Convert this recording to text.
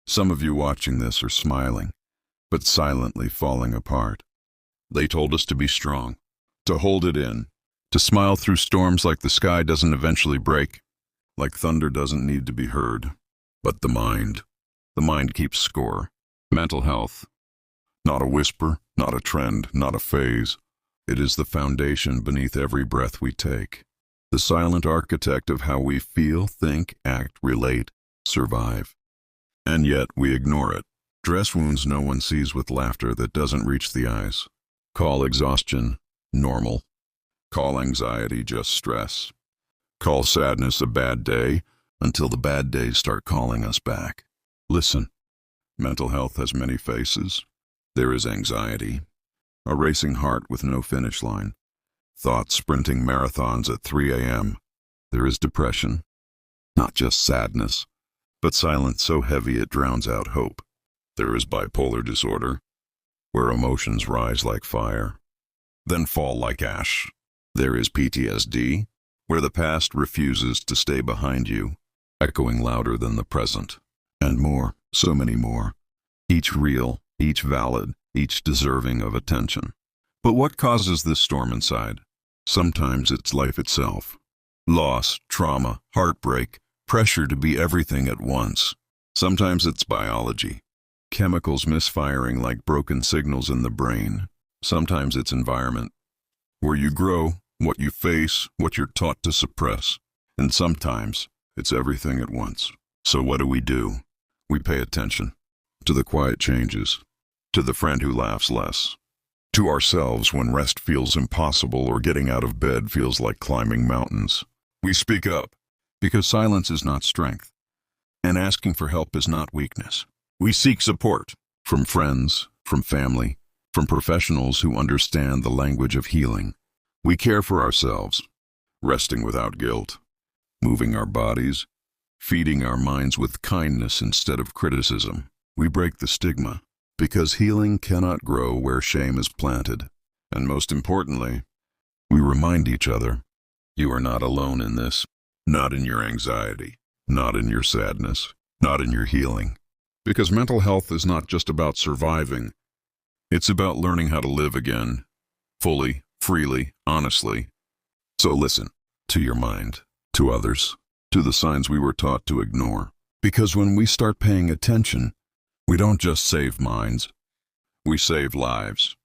Some of you watching this are smiling, but silently falling apart. They told us to be strong, to hold it in, to smile through storms like the sky doesn't eventually break, like thunder doesn't need to be heard. But the mind keeps score. Mental health, not a whisper, not a trend, not a phase. It is the foundation beneath every breath we take, the silent architect of how we feel, think, act, relate, survive. And yet we ignore it. Dress wounds no one sees with laughter that doesn't reach the eyes. Call exhaustion normal. Call anxiety just stress. Call sadness a bad day until the bad days start calling us back. Listen, mental health has many faces. There is anxiety, a racing heart with no finish line, thoughts sprinting marathons at 3 a.m. There is depression, not just sadness, but silence so heavy it drowns out hope. There is bipolar disorder, where emotions rise like fire, then fall like ash. There is PTSD, where the past refuses to stay behind you, echoing louder than the present. And more, so many more. Each real, each valid, each deserving of attention. But what causes this storm inside? Sometimes it's life itself. Loss, trauma, heartbreak, pressure to be everything at once. Sometimes it's biology. Chemicals misfiring like broken signals in the brain. Sometimes it's environment. Where you grow, what you face, what you're taught to suppress. And sometimes it's everything at once. So what do? We pay attention to the quiet changes, to the friend who laughs less, to ourselves when rest feels impossible or getting out of bed feels like climbing mountains. We speak up because silence is not strength, and asking for help is not weakness. We seek support from friends, from family, from professionals who understand the language of healing. We care for ourselves, resting without guilt, moving our bodies, feeding our minds with kindness instead of criticism. We break the stigma, because healing cannot grow where shame is planted. And most importantly, we remind each other, you are not alone in this, not in your anxiety, not in your sadness, not in your healing. Because mental health is not just about surviving, it's about learning how to live again, fully, freely, honestly. So listen to your mind, to others, to the signs we were taught to ignore. Because when we start paying attention, we don't just save minds, we save lives.